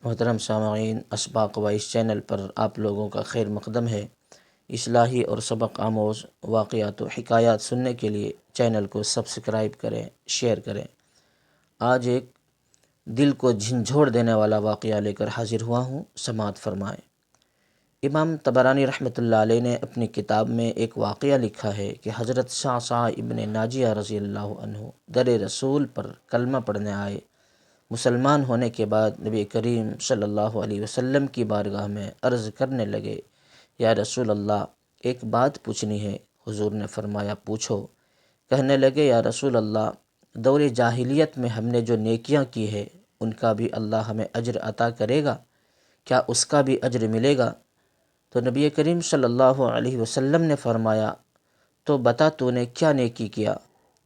محترم سامعین، اسباق وائس چینل پر آپ لوگوں کا خیر مقدم ہے۔ اصلاحی اور سبق آموز واقعات و حکایات سننے کے لیے چینل کو سبسکرائب کریں، شیئر کریں۔ آج ایک دل کو جھنجھوڑ دینے والا واقعہ لے کر حاضر ہوا ہوں، سماعت فرمائیں۔ امام طبرانی رحمۃ اللہ علیہ نے اپنی کتاب میں ایک واقعہ لکھا ہے کہ حضرت صعصع ابن ناجیہ رضی اللہ عنہ در رسول پر کلمہ پڑھنے آئے۔ مسلمان ہونے کے بعد نبی کریم صلی اللہ علیہ وسلم کی بارگاہ میں عرض کرنے لگے، یا رسول اللہ، ایک بات پوچھنی ہے۔ حضور نے فرمایا، پوچھو۔ کہنے لگے، یا رسول اللہ، دور جاہلیت میں ہم نے جو نیکیاں کی ہے ان کا بھی اللہ ہمیں اجر عطا کرے گا؟ کیا اس کا بھی اجر ملے گا؟ تو نبی کریم صلی اللہ علیہ وسلم نے فرمایا، تو بتا تو نے کیا نیکی کیا؟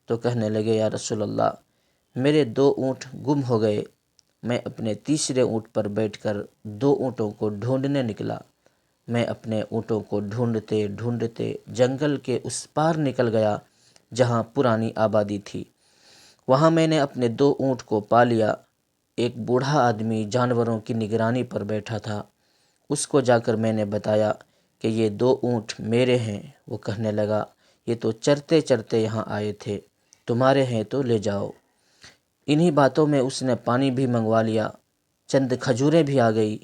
تو کہنے لگے، یا رسول اللہ، میرے 2 اونٹ گم ہو گئے۔ میں اپنے تیسرے اونٹ پر بیٹھ کر 2 اونٹوں کو ڈھونڈنے نکلا۔ میں اپنے اونٹوں کو ڈھونڈتے ڈھونڈتے جنگل کے اس پار نکل گیا جہاں پرانی آبادی تھی۔ وہاں میں نے اپنے 2 اونٹ کو پا لیا۔ ایک بوڑھا آدمی جانوروں کی نگرانی پر بیٹھا تھا۔ اس کو جا کر میں نے بتایا کہ یہ 2 اونٹ میرے ہیں۔ وہ کہنے لگا، یہ تو چرتے چرتے یہاں آئے تھے، تمہارے ہیں تو لے جاؤ۔ انہی باتوں میں اس نے پانی بھی منگوا لیا۔ چند کھجوریں بھی آ گئی۔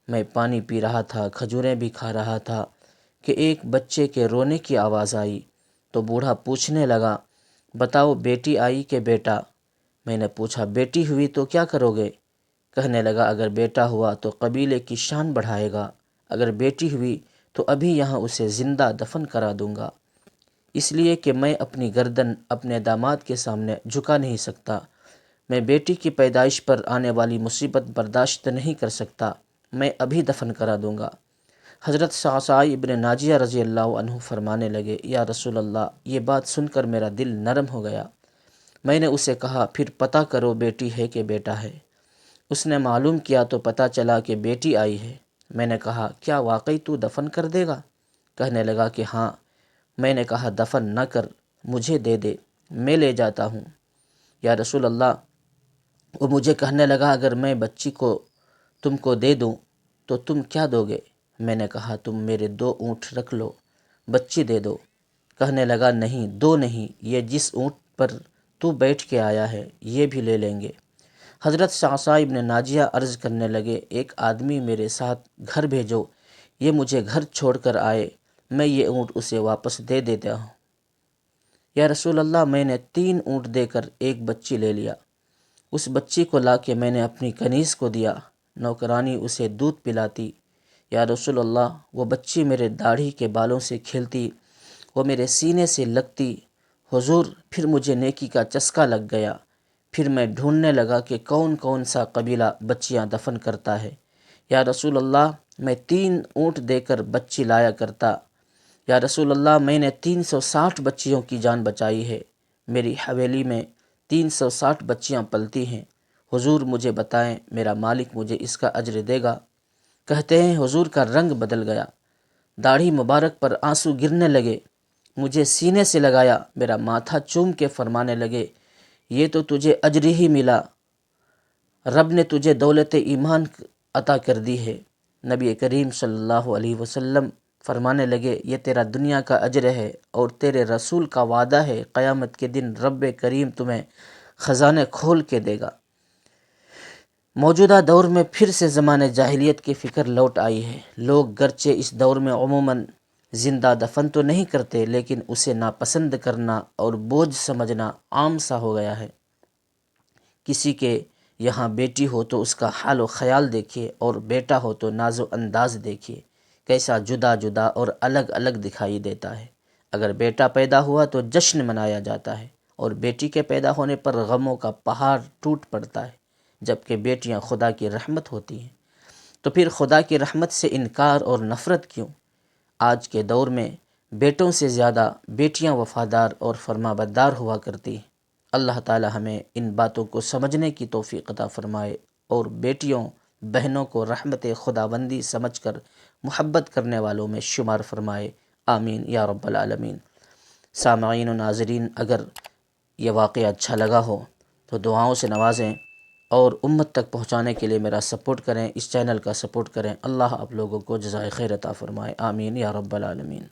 میں پانی پی رہا تھا، کھجوریں بھی کھا رہا تھا کہ ایک بچے کے رونے کی آواز آئی۔ تو بوڑھا پوچھنے لگا، بتاؤ بیٹی آئی کہ بیٹا؟ میں نے پوچھا، بیٹی ہوئی تو کیا کرو گے؟ کہنے لگا، اگر بیٹا ہوا تو قبیلے کی شان بڑھائے گا، اگر بیٹی ہوئی تو ابھی یہاں اسے زندہ دفن کرا دوں گا، اس لیے کہ میں اپنی گردن اپنے داماد کے سامنے جھکا نہیں سکتا۔ میں بیٹی کی پیدائش پر آنے والی مصیبت برداشت نہیں کر سکتا، میں ابھی دفن کرا دوں گا۔ حضرت صعصع ابن ناجیہ رضی اللہ عنہ فرمانے لگے، یا رسول اللہ، یہ بات سن کر میرا دل نرم ہو گیا۔ میں نے اسے کہا، پھر پتہ کرو بیٹی ہے کہ بیٹا ہے۔ اس نے معلوم کیا تو پتہ چلا کہ بیٹی آئی ہے۔ میں نے کہا، کیا واقعی تو دفن کر دے گا؟ کہنے لگا کہ ہاں۔ میں نے کہا، دفن نہ کر، مجھے دے دے، میں لے جاتا ہوں۔ یا رسول اللہ، وہ مجھے کہنے لگا، اگر میں بچی کو تم کو دے دوں تو تم کیا دو گے؟ میں نے کہا، تم میرے 2 اونٹ رکھ لو، بچی دے دو۔ کہنے لگا، نہیں، 2 نہیں، یہ جس اونٹ پر تو بیٹھ کے آیا ہے یہ بھی لے لیں گے۔ حضرت صعصع ابن ناجیہ عرض کرنے لگے، ایک آدمی میرے ساتھ گھر بھیجو، یہ مجھے گھر چھوڑ کر آئے، میں یہ اونٹ اسے واپس دے دیتا ہوں۔ یا رسول اللہ، میں نے 3 اونٹ دے کر ایک بچی لے لیا۔ اس بچی کو لا کے میں نے اپنی کنیز کو دیا، نوکرانی اسے دودھ پلاتی۔ یا رسول اللہ، وہ بچی میرے داڑھی کے بالوں سے کھیلتی، وہ میرے سینے سے لگتی۔ حضور، پھر مجھے نیکی کا چسکا لگ گیا۔ پھر میں ڈھونڈنے لگا کہ کون کون سا قبیلہ بچیاں دفن کرتا ہے۔ یا رسول اللہ، میں 3 اونٹ دے کر بچی لایا کرتا۔ یا رسول اللہ، میں نے 360 بچیوں کی جان بچائی ہے، میری حویلی میں 360 بچیاں پلتی ہیں۔ حضور مجھے بتائیں، میرا مالک مجھے اس کا اجر دے گا؟ کہتے ہیں حضور کا رنگ بدل گیا، داڑھی مبارک پر آنسو گرنے لگے، مجھے سینے سے لگایا، میرا ماتھا چوم کے فرمانے لگے، یہ تو تجھے اجر ہی ملا، رب نے تجھے دولت ایمان عطا کر دی ہے۔ نبی کریم صلی اللہ علیہ وسلم فرمانے لگے، یہ تیرا دنیا کا اجر ہے اور تیرے رسول کا وعدہ ہے، قیامت کے دن رب کریم تمہیں خزانے کھول کے دے گا۔ موجودہ دور میں پھر سے زمانے جاہلیت کی فکر لوٹ آئی ہے۔ لوگ گرچہ اس دور میں عموماً زندہ دفن تو نہیں کرتے، لیکن اسے ناپسند کرنا اور بوجھ سمجھنا عام سا ہو گیا ہے۔ کسی کے یہاں بیٹی ہو تو اس کا حال و خیال دیکھیے، اور بیٹا ہو تو ناز و انداز دیکھیے، کیسا جدا جدا اور الگ الگ دکھائی دیتا ہے۔ اگر بیٹا پیدا ہوا تو جشن منایا جاتا ہے، اور بیٹی کے پیدا ہونے پر غموں کا پہاڑ ٹوٹ پڑتا ہے، جبکہ بیٹیاں خدا کی رحمت ہوتی ہیں۔ تو پھر خدا کی رحمت سے انکار اور نفرت کیوں؟ آج کے دور میں بیٹوں سے زیادہ بیٹیاں وفادار اور فرمانبردار ہوا کرتی ہیں۔ اللہ تعالی ہمیں ان باتوں کو سمجھنے کی توفیق عطا فرمائے، اور بیٹیوں بہنوں کو رحمت خداوندی سمجھ کر محبت کرنے والوں میں شمار فرمائے، آمین یا رب العالمین۔ سامعین و ناظرین، اگر یہ واقعہ اچھا لگا ہو تو دعاؤں سے نوازیں، اور امت تک پہنچانے کے لیے میرا سپورٹ کریں، اس چینل کا سپورٹ کریں۔ اللہ آپ لوگوں کو جزائے خیر عطا فرمائے، آمین یا رب العالمین۔